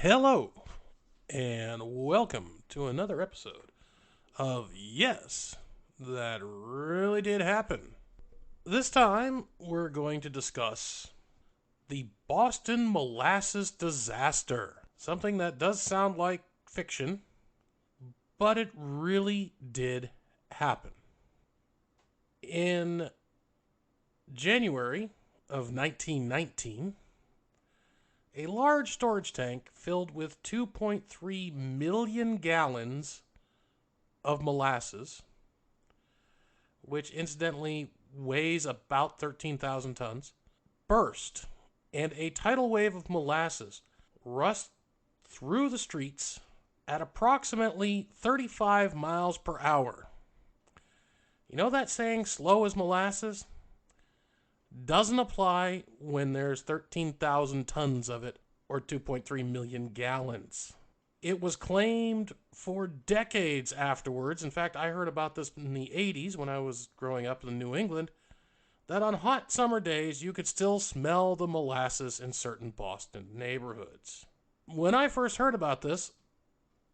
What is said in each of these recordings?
Hello, and welcome to another episode of Yes, That Really Did Happen. This time, we're going to discuss the Boston Molasses disaster. Something that does sound like fiction, but it really did happen. In January of 1919, a large storage tank filled with 2.3 million gallons of molasses, which incidentally weighs about 13,000 tons, burst, and a tidal wave of molasses rushed through the streets at approximately 35 miles per hour. You know that saying, slow as molasses? Doesn't apply when there's 13,000 tons of it, or 2.3 million gallons. It was claimed for decades afterwards. In fact, I heard about this in the 80s when I was growing up in New England, that on hot summer days you could still smell the molasses in certain Boston neighborhoods. When I first heard about this,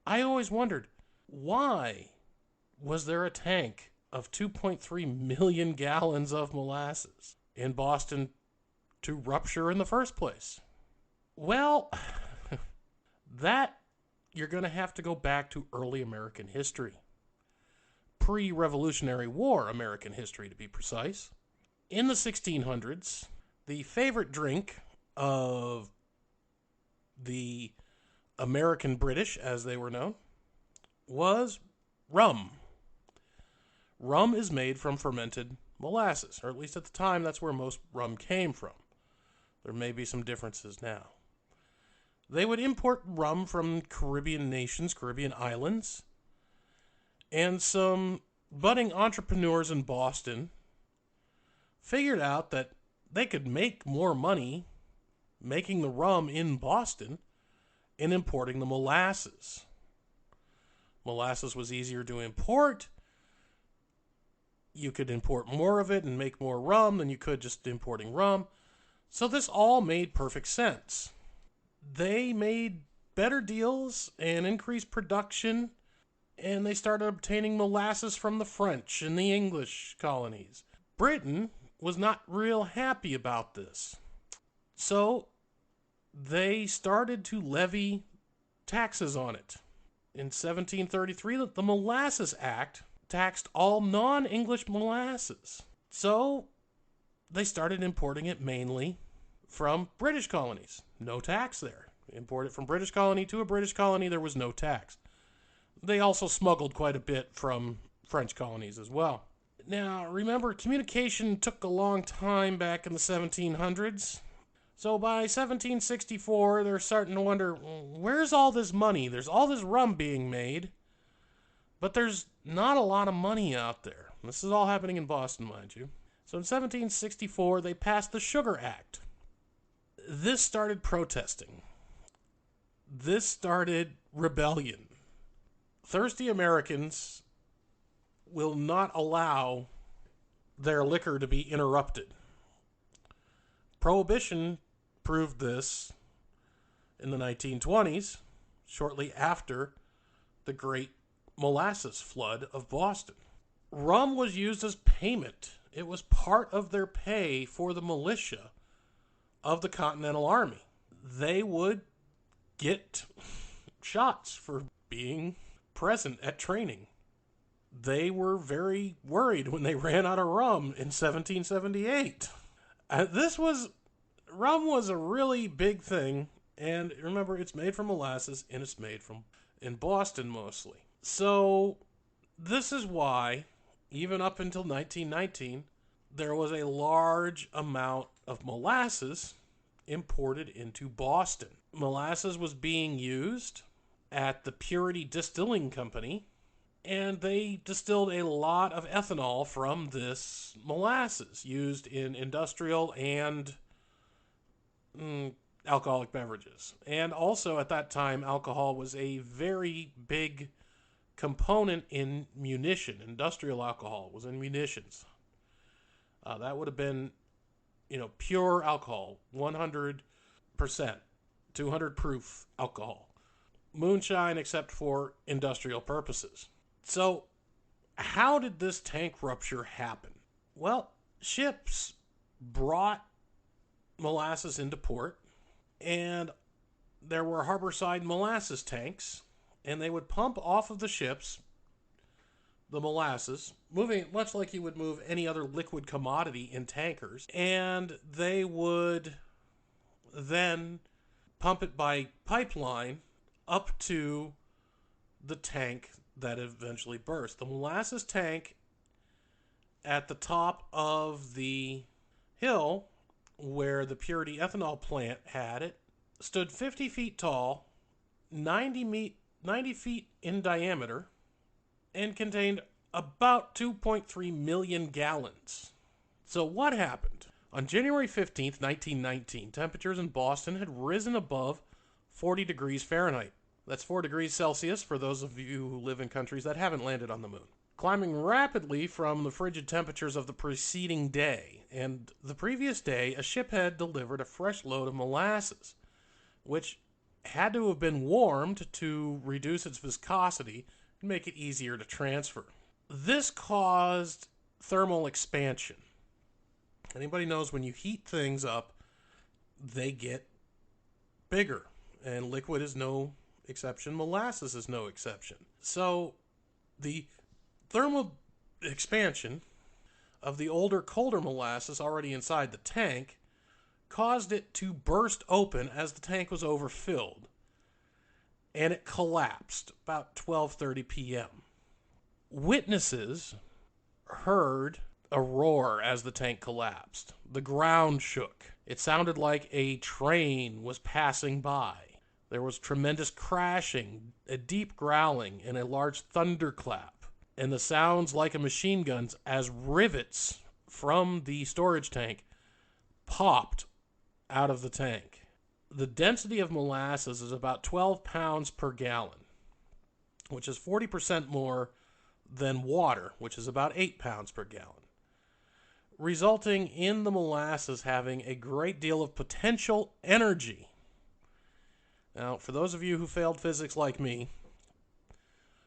I always wondered, why was there a tank of 2.3 million gallons of molasses in Boston to rupture in the first place? Well, that you're going to have to go back to early American history. Pre-Revolutionary War American history, to be precise. In the 1600s, the favorite drink of the American British, as they were known, was rum. Rum is made from fermented molasses, or at least at the time, that's where most rum came from. There may be some differences now. They would import rum from Caribbean nations, Caribbean islands, and some budding entrepreneurs in Boston figured out that they could make more money making the rum in Boston and importing the molasses. Molasses was easier to import. You could import more of it and make more rum than you could just importing rum. So this all made perfect sense. They made better deals and increased production, and they started obtaining molasses from the French and the English colonies. Britain was not real happy about this. So they started to levy taxes on it. In 1733, the Molasses Act taxed all non-English molasses. So they started importing it mainly from British colonies. No tax there. Import it from British colony to a British colony, there was no tax. They also smuggled quite a bit from French colonies as well. Now, remember, communication took a long time back in the 1700s. So by 1764, they're starting to wonder, where's all this money? There's all this rum being made, but there's not a lot of money out there. This is all happening in Boston, mind you. So in 1764, they passed the Sugar Act. This started protesting. This started rebellion. Thirsty Americans will not allow their liquor to be interrupted. Prohibition proved this in the 1920s, shortly after the Great Molasses Flood of Boston. Rum was used as payment. It was part of their pay for the militia of the Continental Army. They would get shots for being present at training. They were very worried when they ran out of rum in 1778. Rum was a really big thing, and remember, it's made from molasses, and it's made in Boston mostly. So this is why, even up until 1919, there was a large amount of molasses imported into Boston. Molasses was being used at the Purity Distilling Company, and they distilled a lot of ethanol from this molasses used in industrial and alcoholic beverages. And also at that time, alcohol was a very big component in munition. Industrial alcohol was in munitions. That would have been, pure alcohol, 100%. 200 proof alcohol. Moonshine except for industrial purposes. So, how did this tank rupture happen? Well, ships brought molasses into port, and there were harborside molasses tanks, and they would pump off of the ships the molasses, moving it much like you would move any other liquid commodity in tankers, and they would then pump it by pipeline up to the tank that eventually burst. The molasses tank at the top of the hill where the Purity ethanol plant had it stood 50 feet tall, 90 feet in diameter, and contained about 2.3 million gallons. So what happened? On January 15th, 1919, temperatures in Boston had risen above 40 degrees Fahrenheit. That's 4 degrees Celsius for those of you who live in countries that haven't landed on the moon. Climbing rapidly from the frigid temperatures of the preceding day. And the previous day, a ship had delivered a fresh load of molasses, which had to have been warmed to reduce its viscosity and make it easier to transfer. This caused thermal expansion. Anybody knows when you heat things up, they get bigger. And liquid is no exception. Molasses is no exception. So the thermal expansion of the older, colder molasses already inside the tank caused it to burst open as the tank was overfilled. And it collapsed about 12:30 p.m. Witnesses heard a roar as the tank collapsed. The ground shook. It sounded like a train was passing by. There was tremendous crashing, a deep growling, and a large thunderclap. And the sounds like a machine gun as rivets from the storage tank popped out of the tank. The density of molasses is about 12 pounds per gallon, which is 40% more than water, which is about 8 pounds per gallon, resulting in the molasses having a great deal of potential energy. Now, for those of you who failed physics like me,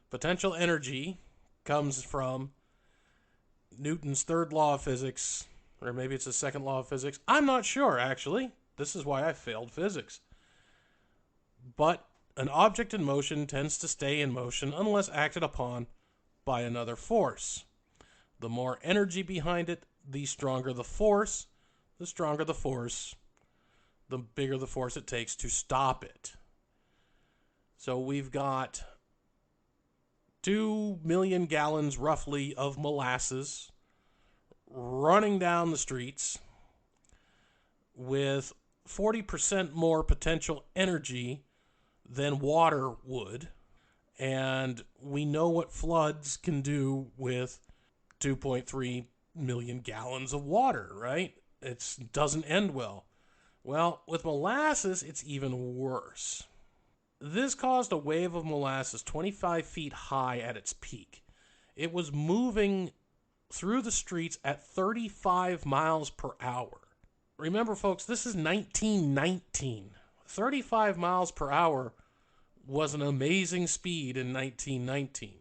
potential energy comes from Newton's third law of physics, or maybe it's the second law of physics. I'm not sure, actually. This is why I failed physics. But an object in motion tends to stay in motion unless acted upon by another force. The more energy behind it, the stronger the force. The stronger the force, the bigger the force it takes to stop it. So we've got 2 million gallons roughly of molasses running down the streets with 40% more potential energy than water would. And we know what floods can do with 2.3 million gallons of water, right? It doesn't end well. Well, with molasses, it's even worse. This caused a wave of molasses 25 feet high at its peak. It was moving through the streets at 35 miles per hour. Remember, folks, this is 1919. 35 miles per hour was an amazing speed in 1919.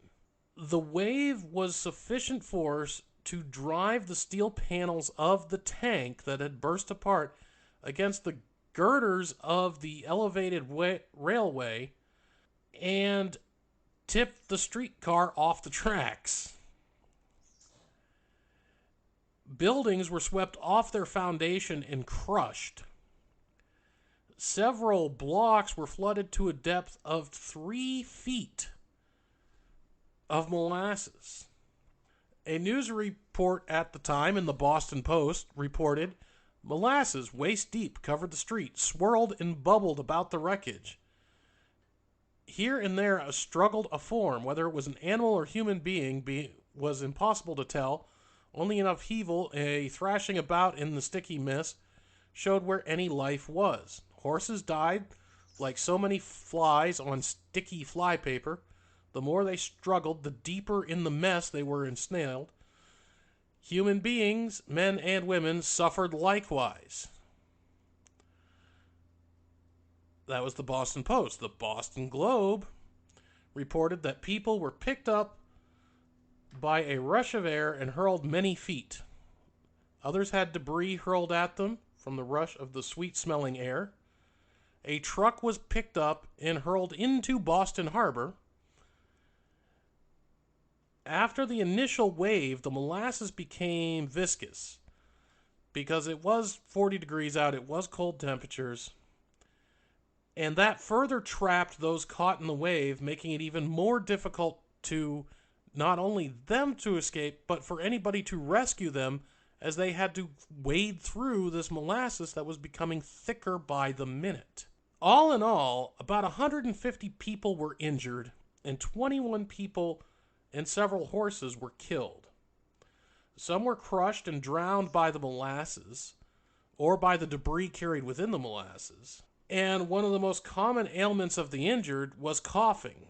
The wave was sufficient force to drive the steel panels of the tank that had burst apart against the girders of the elevated railway and tipped the streetcar off the tracks. Buildings were swept off their foundation and crushed. Several blocks were flooded to a depth of 3 feet of molasses. A news report at the time in the Boston Post reported, molasses waist deep covered the street, swirled and bubbled about the wreckage. Here and there struggled a form, whether it was an animal or human being was impossible to tell. Only enough heavel, a thrashing about in the sticky mist, showed where any life was. Horses died like so many flies on sticky flypaper. The more they struggled, the deeper in the mess they were ensnared. Human beings, men and women, suffered likewise. That was the Boston Post. The Boston Globe reported that people were picked up by a rush of air and hurled many feet. Others had debris hurled at them from the rush of the sweet-smelling air. A truck was picked up and hurled into Boston Harbor. After the initial wave, the molasses became viscous because it was 40 degrees out. It was cold temperatures. And that further trapped those caught in the wave, making it even more difficult to not only them to escape, but for anybody to rescue them, as they had to wade through this molasses that was becoming thicker by the minute. All in all, about 150 people were injured, and 21 people and several horses were killed. Some were crushed and drowned by the molasses, or by the debris carried within the molasses. And one of the most common ailments of the injured was coughing.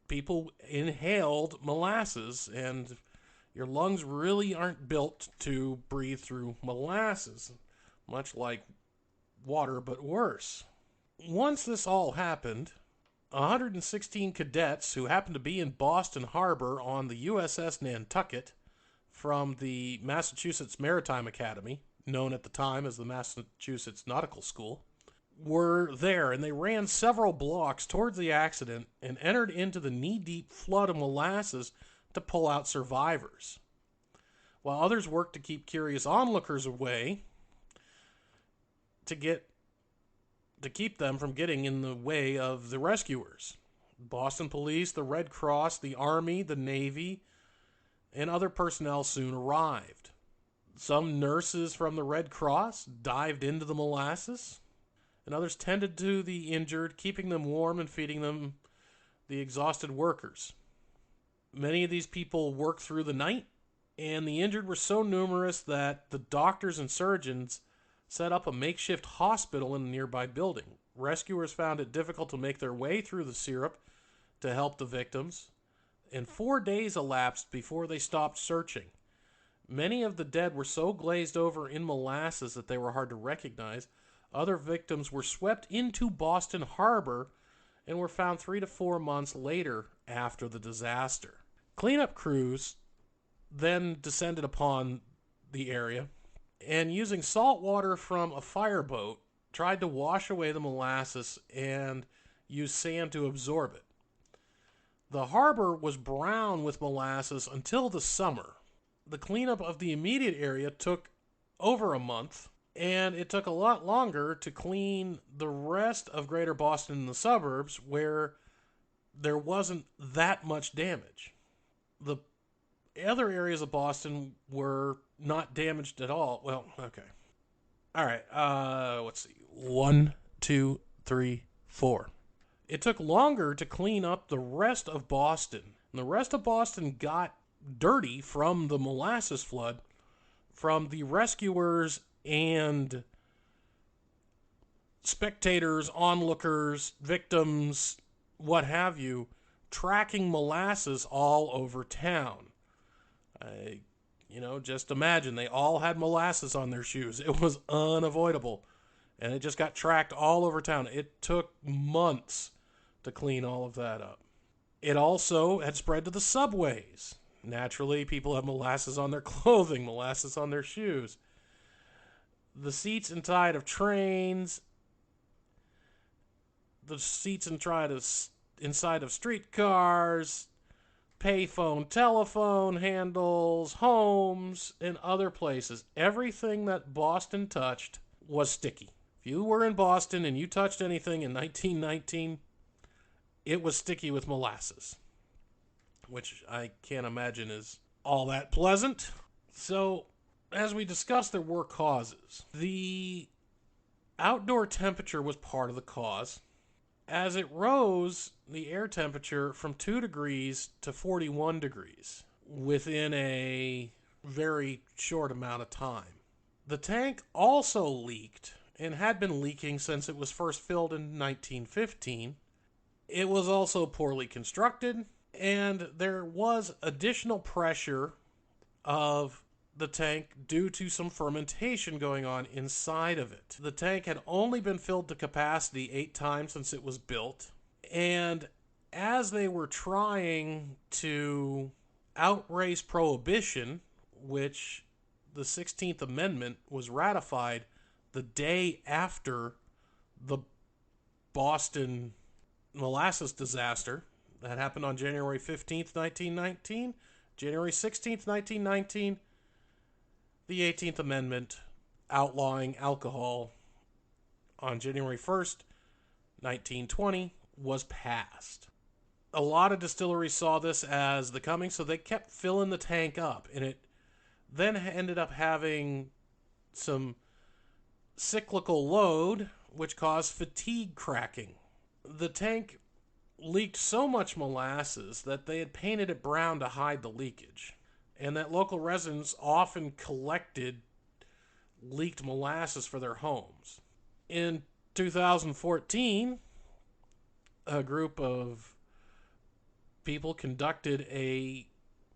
People inhaled molasses, and your lungs really aren't built to breathe through molasses, much like water, but worse. Once this all happened, 116 cadets who happened to be in Boston Harbor on the USS Nantucket from the Massachusetts Maritime Academy, known at the time as the Massachusetts Nautical School, were there, and they ran several blocks towards the accident and entered into the knee-deep flood of molasses to pull out survivors, while others worked to keep curious onlookers away to keep them from getting in the way of the rescuers. Boston Police, the Red Cross, the Army, the Navy, and other personnel soon arrived. Some nurses from the Red Cross dived into the molasses, and others tended to the injured, keeping them warm and feeding them the exhausted workers. Many of these people worked through the night, and the injured were so numerous that the doctors and surgeons set up a makeshift hospital in a nearby building. Rescuers found it difficult to make their way through the syrup to help the victims, and 4 days elapsed before they stopped searching. Many of the dead were so glazed over in molasses that they were hard to recognize. Other victims were swept into Boston Harbor and were found 3 to 4 months later after the disaster. Cleanup crews then descended upon the area and, using salt water from a fireboat, tried to wash away the molasses and use sand to absorb it. The harbor was brown with molasses until the summer. The cleanup of the immediate area took over a month, and it took a lot longer to clean the rest of Greater Boston and the suburbs, where there wasn't that much damage. The other areas of Boston were not damaged at all. Well, okay. All right, let's see. 1, 2, 3, 4. It took longer to clean up the rest of Boston. And the rest of Boston got dirty from the molasses flood, from the rescuers and spectators, onlookers, victims, what have you, tracking molasses all over town. Just imagine, they all had molasses on their shoes. It was unavoidable. And it just got tracked all over town. It took months to clean all of that up. It also had spread to the subways. Naturally, people have molasses on their clothing, molasses on their shoes. The seats inside of trains, the seats inside of streetcars, payphone, telephone handles, homes, and other places. Everything that Boston touched was sticky. If you were in Boston and you touched anything in 1919, it was sticky with molasses, which I can't imagine is all that pleasant. So, as we discussed, there were causes. The outdoor temperature was part of the cause. As it rose, the air temperature from 2 degrees to 41 degrees within a very short amount of time. The tank also leaked, and had been leaking since it was first filled in 1915. It was also poorly constructed, and there was additional pressure of the tank due to some fermentation going on inside of it. The tank had only been filled to capacity 8 times since it was built, and as they were trying to outrace prohibition, which the 16th Amendment was ratified the day after the Boston molasses disaster that happened on January 15th, 1919, January 16th, 1919, the 18th Amendment outlawing alcohol on January 1st, 1920 was passed. A lot of distilleries saw this as the coming, so they kept filling the tank up, and it then ended up having some cyclical load, which caused fatigue cracking. The tank leaked so much molasses that they had painted it brown to hide the leakage, and that local residents often collected leaked molasses for their homes. In 2014, a group of people conducted a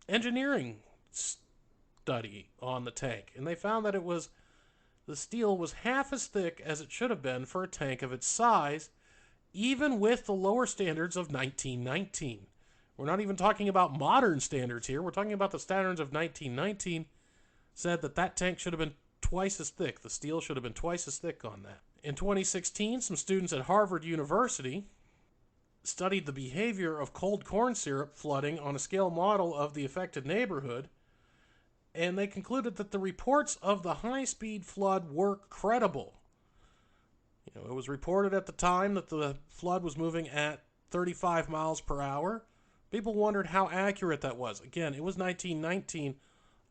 engineering study on the tank, and they found that the steel was half as thick as it should have been for a tank of its size, even with the lower standards of 1919. We're not even talking about modern standards here. We're talking about the standards of 1919. Said that tank should have been twice as thick. The steel should have been twice as thick on that. In 2016, some students at Harvard University studied the behavior of cold corn syrup flooding on a scale model of the affected neighborhood, and they concluded that the reports of the high-speed flood were credible. It was reported at the time that the flood was moving at 35 miles per hour. People wondered how accurate that was. Again, it was 1919.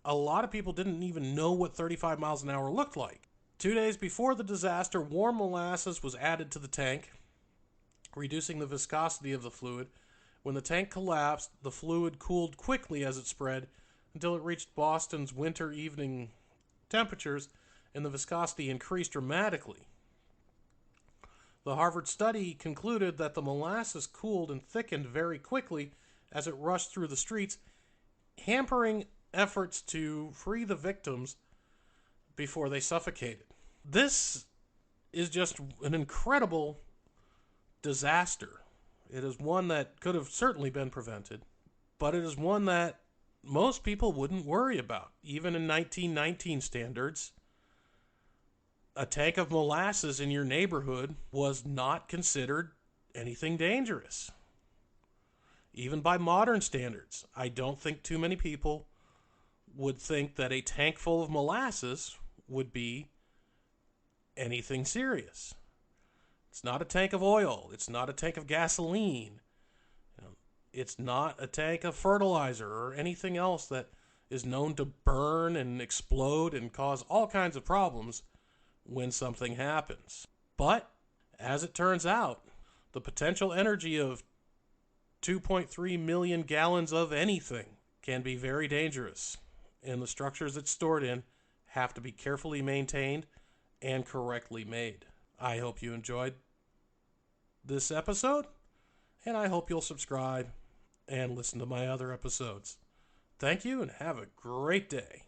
A lot of people didn't even know what 35 miles an hour looked like. 2 days before the disaster, warm molasses was added to the tank, reducing the viscosity of the fluid. When the tank collapsed, the fluid cooled quickly as it spread until it reached Boston's winter evening temperatures, and the viscosity increased dramatically. The Harvard study concluded that the molasses cooled and thickened very quickly as it rushed through the streets, hampering efforts to free the victims before they suffocated. This is just an incredible disaster. It is one that could have certainly been prevented, but it is one that most people wouldn't worry about. Even in 1919 standards, a tank of molasses in your neighborhood was not considered anything dangerous. Even by modern standards, I don't think too many people would think that a tank full of molasses would be anything serious. It's not a tank of oil. It's not a tank of gasoline. It's not a tank of fertilizer or anything else that is known to burn and explode and cause all kinds of problems when something happens. But, as it turns out, the potential energy of 2.3 million gallons of anything can be very dangerous, and the structures it's stored in have to be carefully maintained and correctly made. I hope you enjoyed this episode, and I hope you'll subscribe and listen to my other episodes. Thank you, and have a great day.